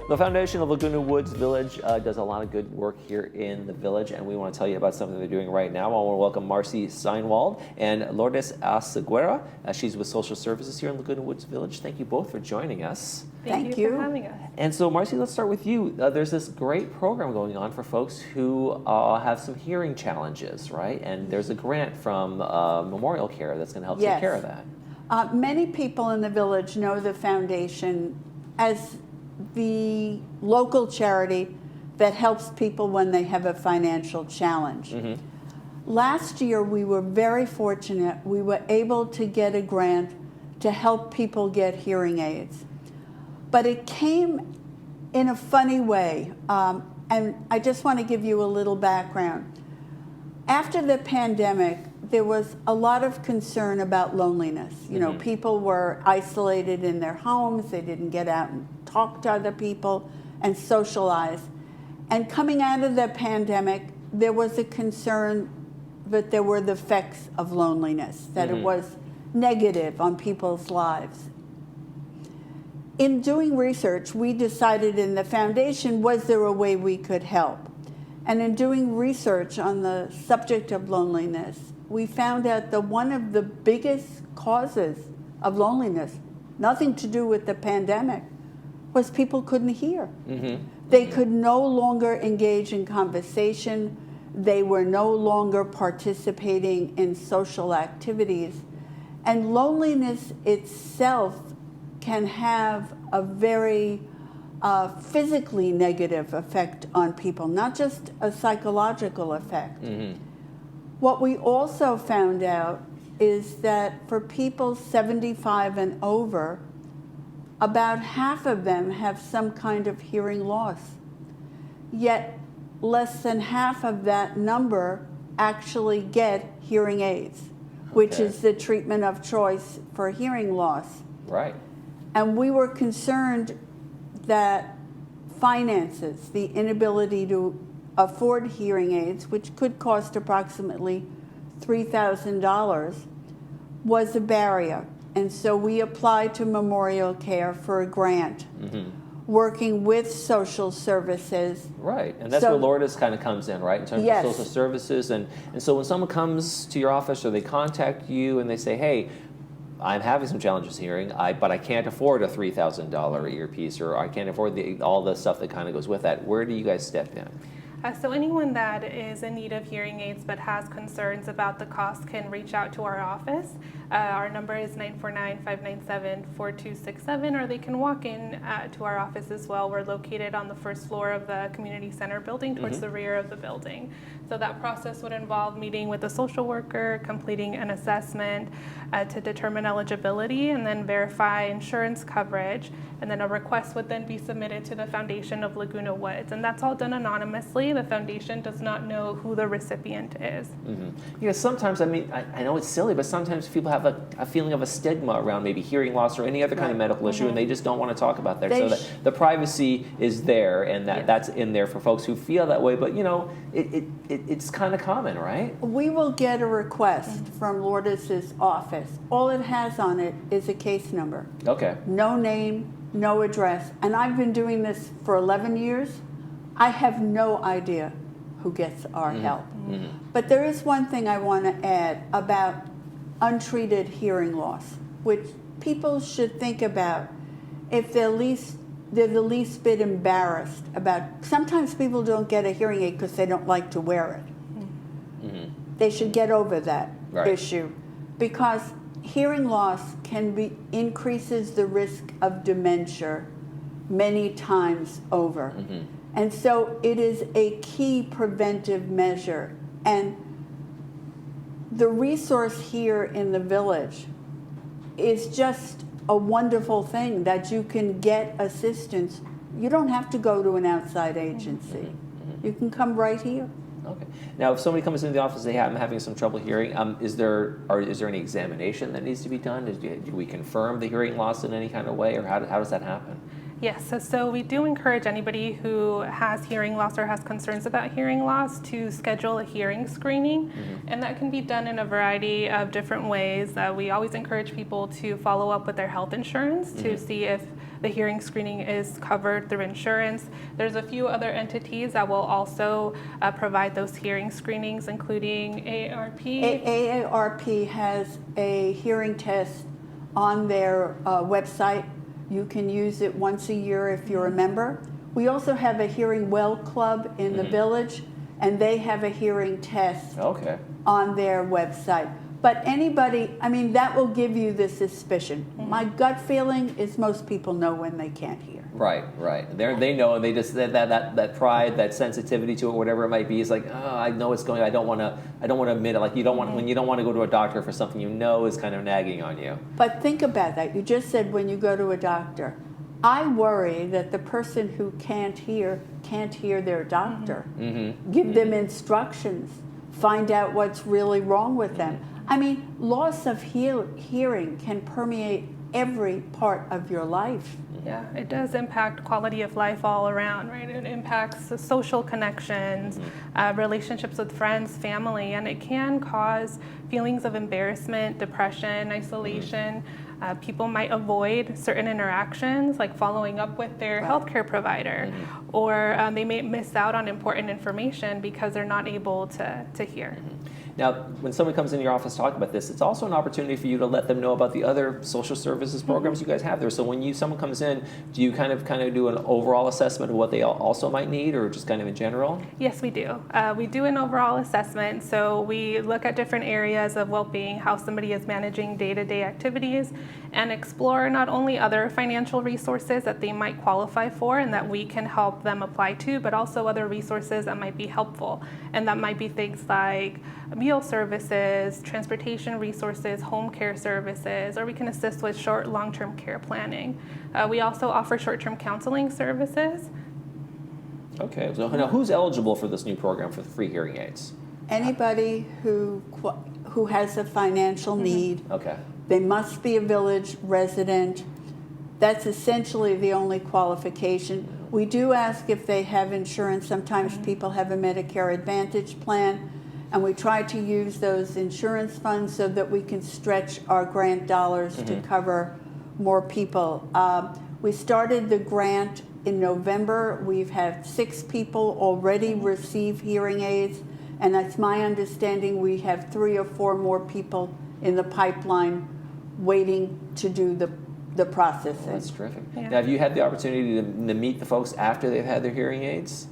The foundation of Laguna Woods Village does a lot of good work here in the village, and we want to tell you about something they're doing right now. I want to welcome Marcy Seinwald and Lourdes Asaguera. She's with Social Services here in Laguna Woods Village. Thank you both for joining us. Thank you for having us. And so, Marcy, let's start with you. There's this great program going on for folks who have some hearing challenges, right? And there's a grant from Memorial Care that's going to help take care of that. Many people in the village know the foundation as the local charity that helps people when they have a financial challenge. Mm-hmm. Last year, we were very fortunate. We were able to get a grant to help people get hearing aids. But it came in a funny way, and I just want to give you a little background. After the pandemic, there was a lot of concern about loneliness. You know, people were isolated in their homes, they didn't get out and talk to other people and socialize. And coming out of the pandemic, there was a concern that there were the effects of loneliness, that it was negative on people's lives. In doing research, we decided in the foundation, was there a way we could help? And in doing research on the subject of loneliness, we found out that one of the biggest causes of loneliness, nothing to do with the pandemic, was people couldn't hear. They could no longer engage in conversation. They were no longer participating in social activities. And loneliness itself can have a very physically negative effect on people, not just a psychological effect. What we also found out is that for people 75 and over, about half of them have some kind of hearing loss. Yet less than half of that number actually get hearing aids, which is the treatment of choice for hearing loss. Right. And we were concerned that finances, the inability to afford hearing aids, which could cost approximately $3,000, was a barrier. And so we applied to Memorial Care for a grant, working with social services. Right, and that's where Lourdes kind of comes in, right, in terms of social services. And so when someone comes to your office or they contact you and they say, hey, I'm having some challenges hearing, but I can't afford a $3,000 earpiece, or I can't afford all the stuff that kind of goes with that, where do you guys step in? So anyone that is in need of hearing aids but has concerns about the cost can reach out to our office. Our number is 949-597-4267, or they can walk in to our office as well. We're located on the first floor of the community center building towards the rear of the building. So that process would involve meeting with a social worker, completing an assessment to determine eligibility, and then verify insurance coverage. And then a request would then be submitted to the Foundation of Laguna Woods. And that's all done anonymously. The foundation does not know who the recipient is. You know, sometimes, I mean, I know it's silly, but sometimes people have a feeling of a stigma around maybe hearing loss or any other kind of medical issue, and they just don't want to talk about that. So the privacy is there, and that's in there for folks who feel that way. But, you know, it's kind of common, right? We will get a request from Lourdes' office. All it has on it is a case number. Okay. No name, no address. And I've been doing this for 11 years. I have no idea who gets our help. But there is one thing I want to add about untreated hearing loss, which people should think about if they're the least bit embarrassed about. Sometimes people don't get a hearing aid because they don't like to wear it. They should get over that issue, because hearing loss increases the risk of dementia many times over. And so it is a key preventive measure. And the resource here in the village is just a wonderful thing, that you can get assistance. You don't have to go to an outside agency. You can come right here. Okay. Now, if somebody comes into the office, I'm having some trouble hearing, is there any examination that needs to be done? Do we confirm the hearing loss in any kind of way, or how does that happen? Yes, so we do encourage anybody who has hearing loss or has concerns about hearing loss to schedule a hearing screening, and that can be done in a variety of different ways. We always encourage people to follow up with their health insurance to see if the hearing screening is covered through insurance. There's a few other entities that will also provide those hearing screenings, including AARP. AARP has a hearing test on their website. You can use it once a year if you're a member. We also have a hearing well club in the village, and they have a hearing test on their website. But anybody, I mean, that will give you the suspicion. My gut feeling is most people know when they can't hear. Right. They know, and they just that pride, that sensitivity to it, whatever it might be, is like, oh, I know it's going. I don't want to admit it. Like you don't want when you don't want to go to a doctor for something you know is kind of nagging on you. But think about that. You just said when you go to a doctor. I worry that the person who can't hear their doctor. Give them instructions. Find out what's really wrong with them. I mean, loss of hearing can permeate every part of your life. Yeah, it does impact quality of life all around, right? It impacts the social connections, relationships with friends, family, and it can cause feelings of embarrassment, depression, isolation. People might avoid certain interactions, like following up with their healthcare provider, or they may miss out on important information because they're not able to hear. Now, when someone comes into your office talking about this, it's also an opportunity for you to let them know about the other social services programs you guys have there. So when someone comes in, do you kind of do an overall assessment of what they also might need, or just kind of in general? Yes, we do. We do an overall assessment. So we look at different areas of well-being, how somebody is managing day-to-day activities, and explore not only other financial resources that they might qualify for and that we can help them apply to, but also other resources that might be helpful. And that might be things like meal services, transportation resources, home care services, or we can assist with short, long-term care planning. We also offer short-term counseling services. Okay, so now who's eligible for this new program for the free hearing aids? Anybody who has a financial need. Okay. They must be a village resident. That's essentially the only qualification. We do ask if they have insurance. Sometimes people have a Medicare Advantage plan, and we try to use those insurance funds so that we can stretch our grant dollars to cover more people. We started the grant in November. We've had 6 people already receive hearing aids, and it's my understanding we have 3 or 4 more people in the pipeline waiting to do the processing. Oh, that's terrific. Yeah. Now, have you had the opportunity to meet the folks after they've had their hearing aids?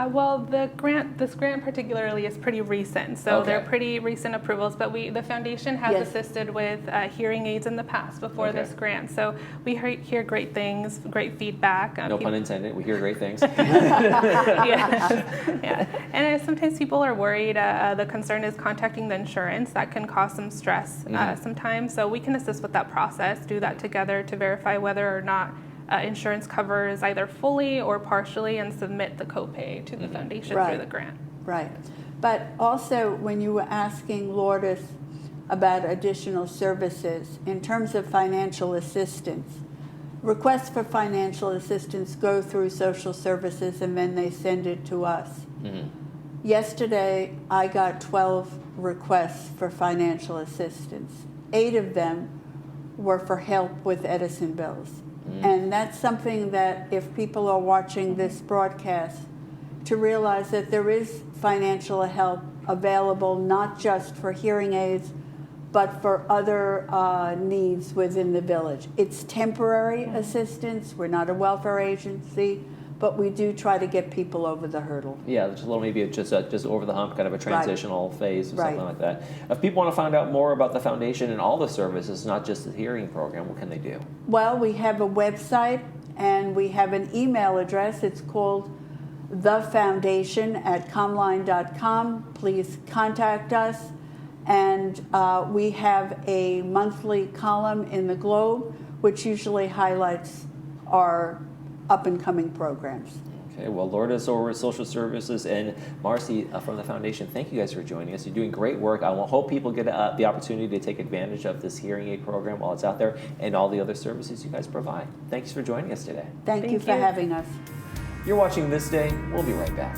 Well, this grant particularly is pretty recent, so they're pretty recent approvals, but the foundation has assisted with hearing aids in the past before this grant, so we hear great things, great feedback. No pun intended, we hear great things. Yeah. And sometimes people are worried, the concern is contacting the insurance. That can cause some stress sometimes, so we can assist with that process, do that together to verify whether or not insurance covers either fully or partially, and submit the copay to the foundation through the grant. Right. But also, when you were asking Lourdes about additional services, in terms of financial assistance, requests for financial assistance go through social services and then they send it to us. Yesterday, I got 12 requests for financial assistance. 8 of them were for help with Edison bills. And that's something that if people are watching this broadcast, to realize that there is financial help available not just for hearing aids, but for other needs within the village. It's temporary assistance. We're not a welfare agency, but we do try to get people over the hurdle. Yeah, just a little, maybe just over the hump, kind of a transitional phase or something like that. If people want to find out more about the foundation and all the services, not just the hearing program, what can they do? Well, we have a website and we have an email address. It's called thefoundation@comline.com. Please contact us. And we have a monthly column in the Globe, which usually highlights our up-and-coming programs. Okay, well, Lourdes over at Social Services and Marcy from the Foundation, thank you guys for joining us. You're doing great work. I hope people get the opportunity to take advantage of this hearing aid program while it's out there and all the other services you guys provide. Thanks for joining us today. Thank you for having us. You're watching This Day. We'll be right back.